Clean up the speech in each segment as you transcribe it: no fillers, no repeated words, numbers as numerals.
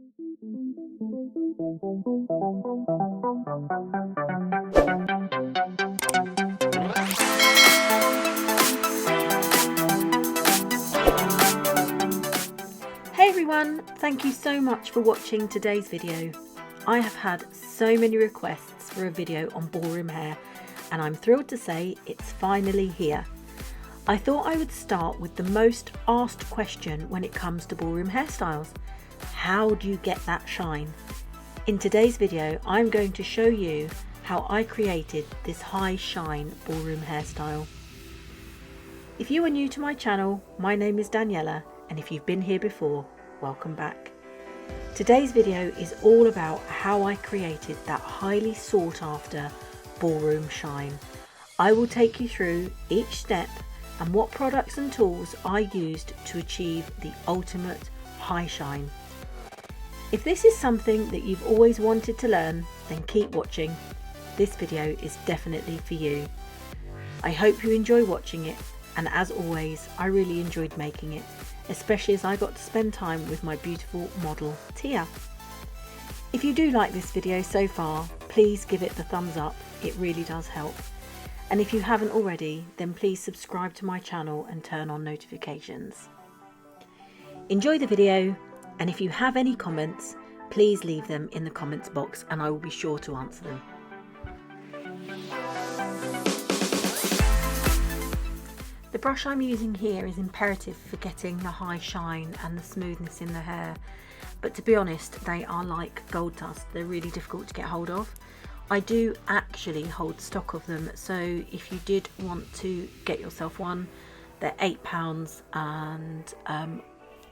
Hey everyone, thank you so much for watching today's video. I have had so many requests for a video on ballroom hair, and I'm thrilled to say it's finally here. I thought I would start with the most asked question when it comes to ballroom hairstyles. How do you get that shine? In today's video, I'm going to show you how I created this high shine ballroom hairstyle. If you are new to my channel, my name is Daniela, and if you've been here before, welcome back. Today's video is all about how I created that highly sought after ballroom shine. I will take you through each step and what products and tools I used to achieve the ultimate high shine. If this is something that you've always wanted to learn, then keep watching. This video is definitely for you. I hope you enjoy watching it, and as always, I really enjoyed making it, especially as I got to spend time with my beautiful model Tia. If you do like this video so far, please give it the thumbs up, it really does help. And if you haven't already, then please subscribe to my channel and turn on notifications. Enjoy the video, and if you have any comments, please leave them in the comments box and I will be sure to answer them. The brush I'm using here is imperative for getting the high shine and the smoothness in the hair, but to be honest, they are like gold dust. They're really difficult to get hold of. I do actually hold stock of them, so if you did want to get yourself one, they're £8, and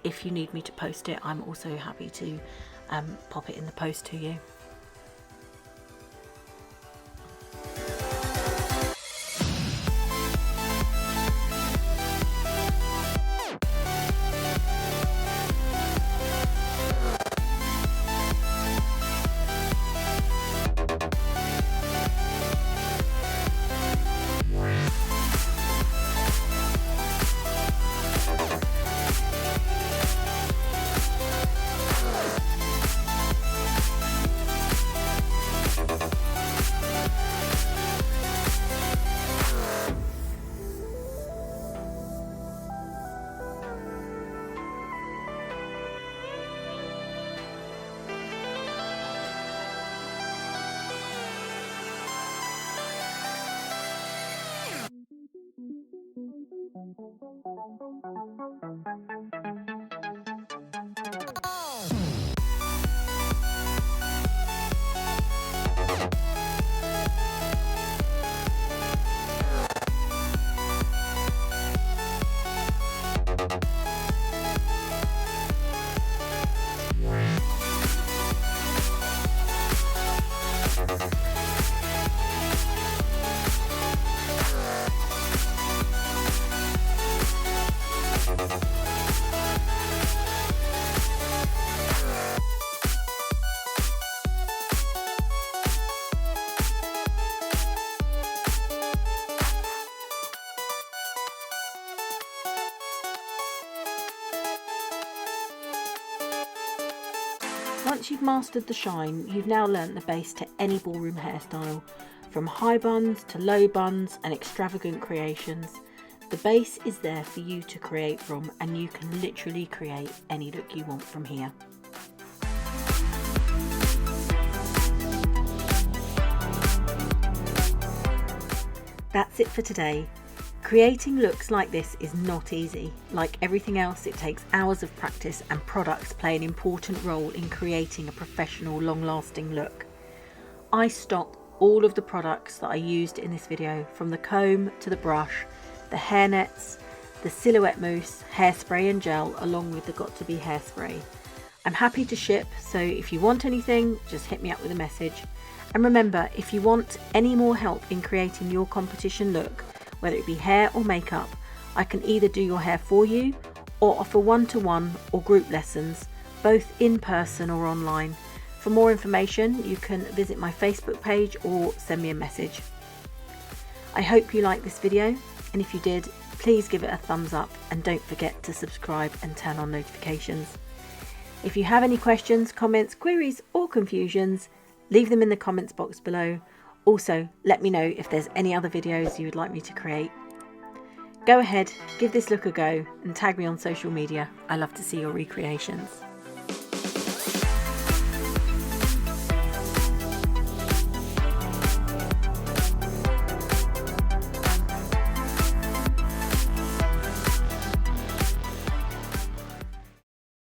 if you need me to post it, I'm also happy to pop it in the post to you. Once you've mastered the shine, you've now learnt the base to any ballroom hairstyle, from high buns to low buns and extravagant creations. The base is there for you to create from, and you can literally create any look you want from here. That's it for today. Creating looks like this is not easy. Like everything else, it takes hours of practice, and products play an important role in creating a professional, long-lasting look. I stock all of the products that I used in this video, from the comb to the brush, the hair nets, the silhouette mousse, hairspray and gel, along with the Got2b hairspray. I'm happy to ship, so if you want anything, just hit me up with a message. And remember, if you want any more help in creating your competition look, whether it be hair or makeup, I can either do your hair for you or offer one-to-one or group lessons, both in person or online. For more information, you can visit my Facebook page or send me a message. I hope you liked this video, and if you did, please give it a thumbs up and don't forget to subscribe and turn on notifications. If you have any questions, comments, queries or confusions, leave them in the comments box below. Also, let me know if there's any other videos you would like me to create. Go ahead, give this look a go and tag me on social media. I love to see your recreations.